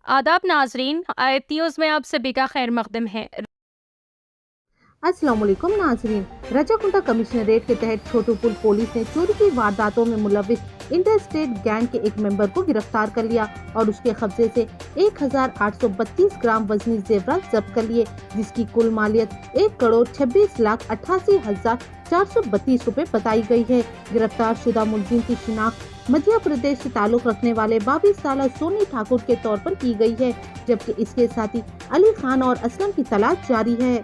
आदाब नाजरीन, आयत न्यूज़ में आप सभी का खैर मकदम है। अस्सलाम वालेकुम नाजरीन। रजाकुंटा कमिश्नरेट के तहत छोटूपुल पुलिस ने चोरी की वारदातों में मुलविस इंटरस्टेट गैंग के एक मेंबर को गिरफ्तार कर लिया और उसके कब्जे से 1832 ग्राम वजनी जेवरात जब्त कर लिए, जिसकी कुल मालियत 1,26,88,432 रुपए बताई गई है। गिरफ्तार शुदा मुलजिम की शिनाख्त मध्य प्रदेश से ताल्लुक रखने वाले 22 साल सोनी ठाकुर के तौर पर की गई है, जबकि इसके साथी अली खान और असलम की तलाश जारी है।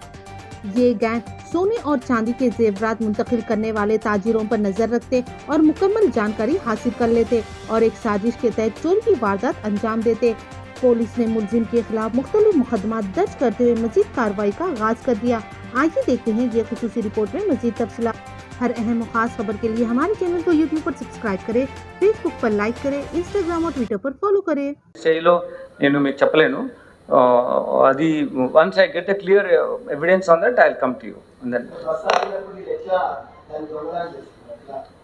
ये गैंग सोने और चांदी के जेवरात मुंतकिल करने वाले ताजिरों पर नजर रखते और मुकम्मल जानकारी हासिल कर लेते और एक साजिश के तहत चोरी की वारदात अंजाम देते। पुलिस ने मुलजिम के खिलाफ मुख्तलिफ मुकदमा दर्ज करते हुए मजीद कार्रवाई का आगाज कर दिया। आइए देखते हैं ये खुसूसी रिपोर्ट में मजीद तफसीलात। हर अहम और खास खबर के लिए हमारे चैनल को यूट्यूब पर सब्सक्राइब करें, फेसबुक पर लाइक करें, इंस्टाग्राम और ट्विटर पर फॉलो करें। అది once I get the clear evidence on that I will come to you.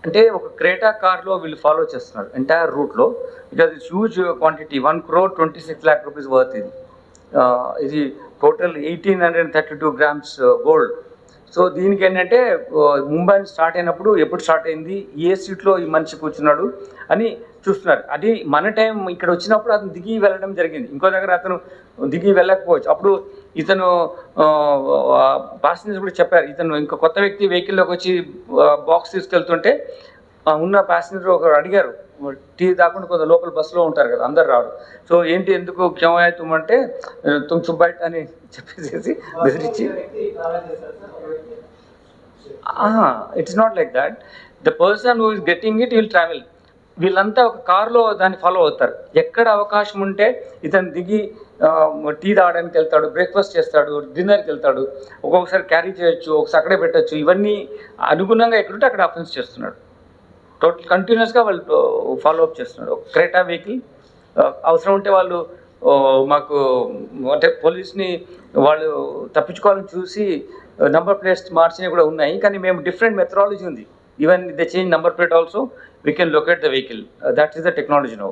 అంటే ఒక క్రేటా కార్లో వీళ్ళు ఫాలో చేస్తున్నారు ఎంటైర్ రూట్లో. Because it's huge quantity, 1,26,00,000 rupees worth. ఇది టోటల్ 1,832 grams గోల్డ్. సో దీనికి ఏంటంటే ముంబై స్టార్ట్ అయినప్పుడు ఎప్పుడు స్టార్ట్ అయింది, ఏ సీట్లో ఈ మనిషి కూర్చున్నాడు అని చూస్తున్నారు. అది మన టైం ఇక్కడ వచ్చినప్పుడు అతను దిగి వెళ్ళడం జరిగింది. ఇంకో దగ్గర అతను దిగి వెళ్ళకపోవచ్చు. అప్పుడు ఇతను ప్యాసింజర్స్ కూడా చెప్పారు, ఇతను ఇంకో కొత్త వ్యక్తి వెహికల్లోకి వచ్చి బాక్స్ తీసుకెళ్తుంటే ఉన్న ప్యాసింజర్ ఒకరు అడిగారు, టీ తాకుండా కొంత లోపల బస్సులో ఉంటారు కదా, అందరు రాడు. సో ఏంటి ఎందుకు క్యమయ్య తుమ్మంటే తుమ్ సుబ్బైట్ అని చెప్పేసి బెదిరించి, it's not like that. The person who is getting it will travel. వీళ్ళంతా ఒక కారులో దాన్ని ఫాలో అవుతారు. ఎక్కడ అవకాశం ఉంటే ఇతను దిగి టీ తాగడానికి వెళ్తాడు, బ్రేక్ఫాస్ట్ చేస్తాడు, డిన్నర్కి వెళ్తాడు, ఒక్కొక్కసారి క్యారీ చేయొచ్చు, ఒకసారి అక్కడే పెట్టచ్చు. ఇవన్నీ అనుగుణంగా ఎక్కడుంటే అక్కడ అఫెన్స్ చేస్తున్నాడు. టోటల్ కంటిన్యూస్గా వాళ్ళు ఫాలో అప్ చేస్తున్నాడు. క్రేటా వెహికల్ అవసరం ఉంటే వాళ్ళు మాకు అంటే పోలీస్ని వాళ్ళు తప్పించుకోవాలని చూసి నంబర్ ప్లేట్స్ మార్చినవి కూడా ఉన్నాయి. కానీ మేము డిఫరెంట్ మెథడాలజీ ఉంది. Even they change number plate also we can locate the vehicle. That is the technology no.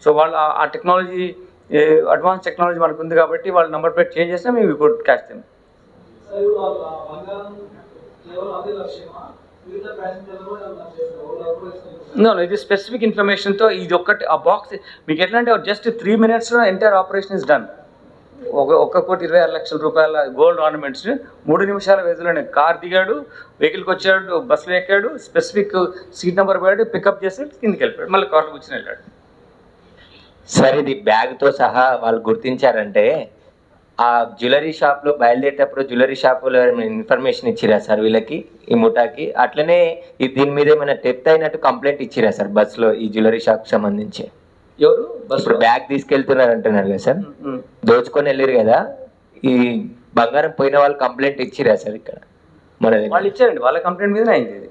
So వాళ్ళు ఆ టెక్నాలజీ, అడ్వాన్స్ టెక్నాలజీ మనకు ఉంది కాబట్టి వాళ్ళు నంబర్ ప్లేట్ చేంజ్ చేసినా మేము కుడ్ క్యాచ్ దెమ్. నో, ఇది స్పెసిఫిక్ ఇన్ఫర్మేషన్తో ఇది ఒక్కటి. ఆ బాక్స్ మీకు ఎట్లా అంటే just 3 minutes entire operation is done. 1,26,00,000 రూపాయల గోల్డ్ ఆర్నమెంట్స్ 3 నిమిషాల వ్యవధిలోనే కార్ దిగాడు, వెహికల్కి వచ్చాడు, బస్సులో ఎక్కాడు, స్పెసిఫిక్ సీట్ నెంబర్ పోయాడు, పికప్ చేసి కిందికి వెళ్ళిపోయాడు, మళ్ళీ కార్లో కూర్చొని వెళ్ళాడు. సార్ ఇది బ్యాగ్తో సహా వాళ్ళు గుర్తించారంటే ఆ జ్యువెలరీ షాప్లో బయలుదేరేటప్పుడు జ్యువెలరీ షాపులో ఇన్ఫర్మేషన్ ఇచ్చిరా సార్ వీళ్ళకి, ఈ ముఠాకి? అట్లనే దీని మీద ఏమైనా డెప్త్ అయినట్టు కంప్లైంట్ ఇచ్చిరా సార్ బస్సులో ఈ జ్యువెలరీ షాప్ సంబంధించి? ఎవరు ఇప్పుడు బ్యాగ్ తీసుకెళ్తున్నారు అంటున్నారు కదా సార్, దోచుకొని వెళ్ళారు కదా, ఈ బంగారం పోయిన వాళ్ళు కంప్లైంట్ ఇచ్చిరా సార్ ఇక్కడ? వాళ్ళు ఇచ్చారండి, వాళ్ళ కంప్లైంట్ మీదనే అయింది ఇది.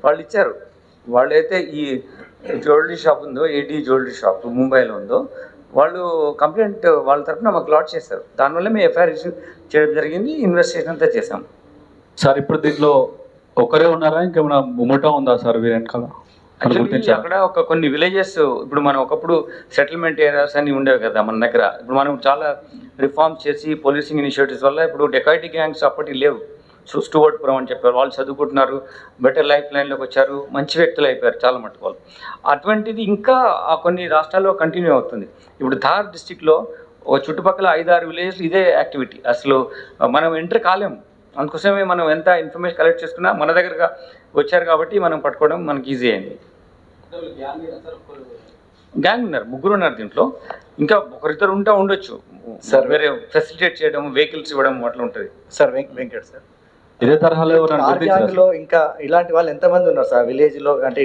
వాళ్ళు ఇచ్చారు. వాళ్ళైతే ఈ జ్యువెలరీ షాప్ ఉందో, ఏడీ జ్యువెలరీ షాప్ ముంబైలో ఉందో, వాళ్ళు కంప్లైంట్ వాళ్ళ తరఫున మాకు లాట్ చేశారు. దానివల్ల మేము ఎఫ్ఐఆర్ ఇష్యూ చేయడం జరిగింది, ఇన్వెస్టిగేషన్ అంతా చేసాం. సార్ ఇప్పుడు దీంట్లో ఒకరే ఉన్నారా, ఇంకేమైనా ముఠా ఉందా సార్ వీరెనకాల? అక్కడ ఒక కొన్ని విలేజెస్, ఇప్పుడు మనం ఒకప్పుడు సెటిల్మెంట్ ఏరియాస్ అని ఉండేవి కదా మన దగ్గర. ఇప్పుడు మనం చాలా రిఫార్మ్స్ చేసి పోలీసింగ్ ఇనిషియేటివ్స్ వల్ల ఇప్పుడు డెకాయిటీ గ్యాంగ్స్ అప్పటికి లేవు. సో స్టూవర్ట్పురం అని చెప్పారు, వాళ్ళు చదువుకుంటున్నారు, బెటర్ లైఫ్ లైన్లోకి వచ్చారు, మంచి వ్యక్తులు అయిపోయారు చాలా మటుకు వాళ్ళు. అటువంటిది ఇంకా కొన్ని రాష్ట్రాల్లో కంటిన్యూ అవుతుంది. ఇప్పుడు ధార్ డిస్టిక్లో ఒక చుట్టుపక్కల 5-6 విలేజెస్ ఇదే యాక్టివిటీ. అసలు మనం ఎంటర్ కాలేము. అందుకోసమే మనం ఎంత ఇన్ఫర్మేషన్ కలెక్ట్ చేసుకున్నా మన దగ్గరగా వచ్చారు కాబట్టి మనం పట్టుకోవడం మనకి ఈజీ అయింది. గ్యాంగ్ ఉన్నారు, 3 ఉన్నారు దీంట్లో. ఇంకా ఒకరిద్దరు ఉండొచ్చు సార్, వేరే ఫెసిలిటేట్ చేయడం, వెహికల్స్ ఇవ్వడం అట్లా ఉంటుంది సార్. వెంకట్ సార్, ఇదే తరహాలో ఇంకా ఇలాంటి వాళ్ళు ఎంతమంది ఉన్నారు సార్ విలేజ్లో? అంటే